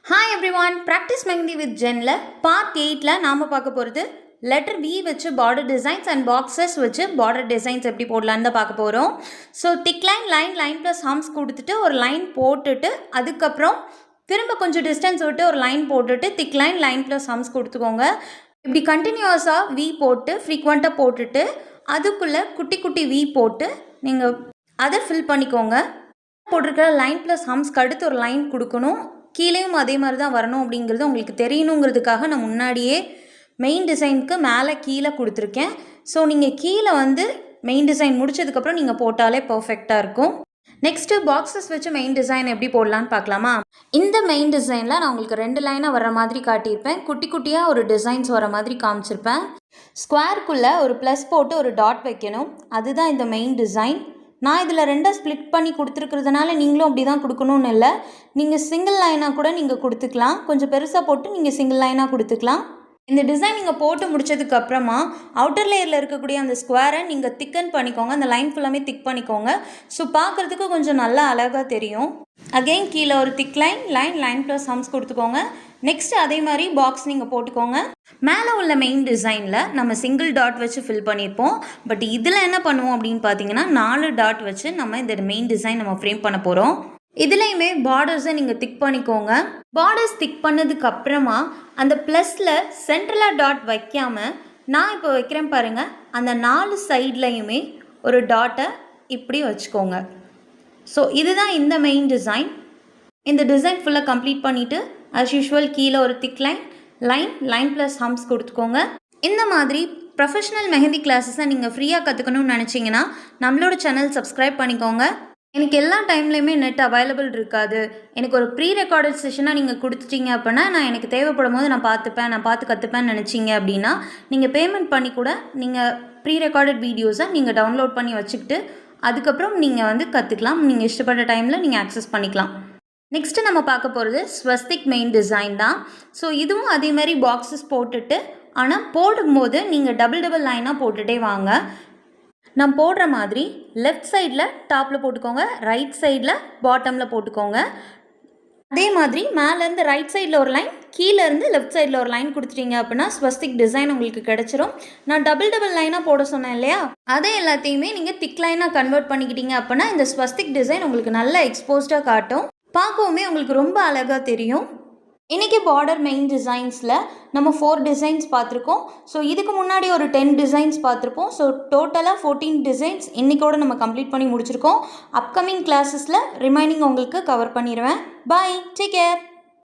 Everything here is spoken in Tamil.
Hi everyone, practice Mehendi with Jenல part 8ல நாம பார்க்க போறது letter B வச்சு border designs and boxes வச்சு border designs எப்படி போடலாம்னு பார்க்க போறோம். So thick line plus arms கொடுத்துட்டு ஒரு லைன் போட்டுட்டு அதுக்கப்புறம் திரும்ப கொஞ்சம் டிஸ்டன்ஸ் விட்டு ஒரு லைன் போட்டுட்டு thick line plus arms கொடுத்துக்கோங்க. இப்படி கண்டினியூஸா V போட்டு frequent போட்டுட்டு அதுக்குள்ள குட்டி குட்டி V போட்டு நீங்க அதை ஃபில் பண்ணிக்கோங்க. போட்டிருக்கிற லைன் ப்ளஸ் ஹம்ஸ்க்கு அடுத்து ஒரு லைன் கொடுக்கணும். கீழேயும் அதே மாதிரி தான் வரணும் அப்படிங்கிறது உங்களுக்கு தெரியணுங்கிறதுக்காக நான் முன்னாடியே மெயின் டிசைனுக்கு மேலே கீழே கொடுத்துருக்கேன். ஸோ நீங்கள் கீழே மெயின் டிசைன் முடிச்சதுக்கப்புறம் நீங்கள் போட்டாலே பர்ஃபெக்டாக இருக்கும். நெக்ஸ்ட்டு பாக்ஸஸ் வச்சு மெயின் டிசைன் எப்படி போடலான்னு பார்க்கலாமா? இந்த மெயின் டிசைனில் நான் உங்களுக்கு 2 லைனாக வர மாதிரி காட்டியிருப்பேன். குட்டி குட்டியாக ஒரு டிசைன்ஸ் வர மாதிரி காமிச்சிருப்பேன். ஸ்கொயருக்குள்ளே ஒரு ப்ளஸ் போட்டு ஒரு டாட் வைக்கணும். அதுதான் இந்த மெயின் டிசைன். நான் இதில் 2 ஸ்ப்ளிட் பண்ணி கொடுத்துருக்கிறதுனால நீங்களும் அப்படி தான் கொடுக்கணும்னு இல்லை. நீங்கள் சிங்கிள் லைனாக கூட நீங்கள் கொடுத்துக்கலாம். கொஞ்சம் பெருசாக போட்டு நீங்கள் சிங்கிள் லைனாக கொடுத்துக்கலாம். இந்த டிசைன் நீங்கள் போட்டு முடிச்சதுக்கப்புறமா அவுட்டர் லேயரில் இருக்கக்கூடிய அந்த ஸ்கொயரை நீங்கள் திக்கன் பண்ணிக்கோங்க. அந்த லைன் ஃபுல்லாமே திக் பண்ணிக்கோங்க. ஸோ பார்க்குறதுக்கு கொஞ்சம் நல்லா அழகாக தெரியும். அகெயின் கீழே ஒரு திக் லைன் ப்ளஸ் ஹம்ஸ் கொடுத்துக்கோங்க. நெக்ஸ்ட்டு அதே மாதிரி பாக்ஸ் நீங்கள் போட்டுக்கோங்க. மேலே உள்ள மெயின் டிசைனில் நம்ம சிங்கிள் டாட் வச்சு ஃபில் பண்ணியிருப்போம். பட் இதில் என்ன பண்ணுவோம் அப்படின்னு பார்த்தீங்கன்னா 4 டாட் வச்சு நம்ம இந்த மெயின் டிசைன் நம்ம ஃப்ரேம் பண்ண போகிறோம். இதுலேயுமே பார்டர்ஸை நீங்கள் திக் பண்ணிக்கோங்க. பார்டர்ஸ் திக் பண்ணதுக்கப்புறமா அந்த ப்ளஸில் சென்ட்ரலாக டாட் வைக்காமல் நான் இப்போ வைக்கிறேன் பாருங்கள். அந்த 4 சைட்லையுமே ஒரு டாட்டை இப்படி வச்சுக்கோங்க. ஸோ இதுதான் இந்த மெயின் டிசைன். இந்த டிசைன் ஃபுல்லாக கம்ப்ளீட் பண்ணிவிட்டு as usual கீழே ஒரு திக் லைன் ப்ளஸ் ஹம்ஸ் கொடுத்துக்கோங்க. இந்த மாதிரி ப்ரொஃபஷனல் மெஹந்தி கிளாஸஸை நீங்கள் ஃப்ரீயாக கற்றுக்கணும்னு நினச்சிங்கன்னா நம்மளோட சேனல் சப்ஸ்கிரைப் பண்ணிக்கோங்க. எனக்கு எல்லா டைம்லேயுமே நெட் அவைலபிள் இருக்காது. எனக்கு ஒரு ப்ரீ ரெக்கார்டட் செஷனாக நீங்கள் கொடுத்துட்டீங்க அப்படின்னா நான் எனக்கு தேவைப்படும் போது நான் பார்த்து கற்றுப்பேன்னு நினச்சிங்க அப்படின்னா நீங்கள் பேமெண்ட் பண்ணி கூட நீங்கள் ப்ரீ ரெக்கார்டட் வீடியோஸை நீங்கள் டவுன்லோட் பண்ணி வச்சுக்கிட்டு அதுக்கப்புறம் நீங்கள் கற்றுக்கலாம். நீங்கள் இஷ்டப்பட்ட டைமில் நீங்கள் ஆக்சஸ் பண்ணிக்கலாம். நெக்ஸ்ட்டு நம்ம பார்க்க போகிறது ஸ்வஸ்திக் மெயின் டிசைன் தான். ஸோ இதுவும் அதே மாதிரி பாக்ஸஸ் போட்டுட்டு ஆனால் போடும்போது நீங்கள் டபுள் லைனாக போட்டுகிட்டே வாங்க. நான் போடுற மாதிரி லெஃப்ட் சைடில் டாப்பில் போட்டுக்கோங்க, ரைட் சைடில் பாட்டமில் போட்டுக்கோங்க. அதே மாதிரி மேலேருந்து ரைட் சைடில் ஒரு லைன், கீழேருந்து லெஃப்ட் சைடில் ஒரு லைன் கொடுத்துட்டீங்க அப்படின்னா ஸ்வஸ்திக் டிசைன் உங்களுக்கு கிடச்சிரும். நான் டபுள் லைனாக போட சொன்னேன் இல்லையா, அதே எல்லாத்தையுமே நீங்கள் திக் லைனாக கன்வெர்ட் பண்ணிக்கிட்டீங்க அப்படின்னா இந்த ஸ்வஸ்திக் டிசைன் உங்களுக்கு நல்லா எக்ஸ்போஸ்டாக காட்டும். பார்க்கவுமே உங்களுக்கு ரொம்ப அழகாக தெரியும். இன்றைக்கி பார்டர் மெயின் டிசைன்ஸில் நம்ம 4 டிசைன்ஸ் பார்த்துருக்கோம். ஸோ இதுக்கு முன்னாடி ஒரு 10 டிசைன்ஸ் பார்த்துருப்போம். ஸோ டோட்டலாக 14 டிசைன்ஸ் இன்றைக்கோடு நம்ம கம்ப்ளீட் பண்ணி முடிச்சிருக்கோம். அப்கமிங் கிளாஸஸில் ரிமைனிங் உங்களுக்கு கவர் பண்ணிடுவேன். பாய், டேக் கேர்.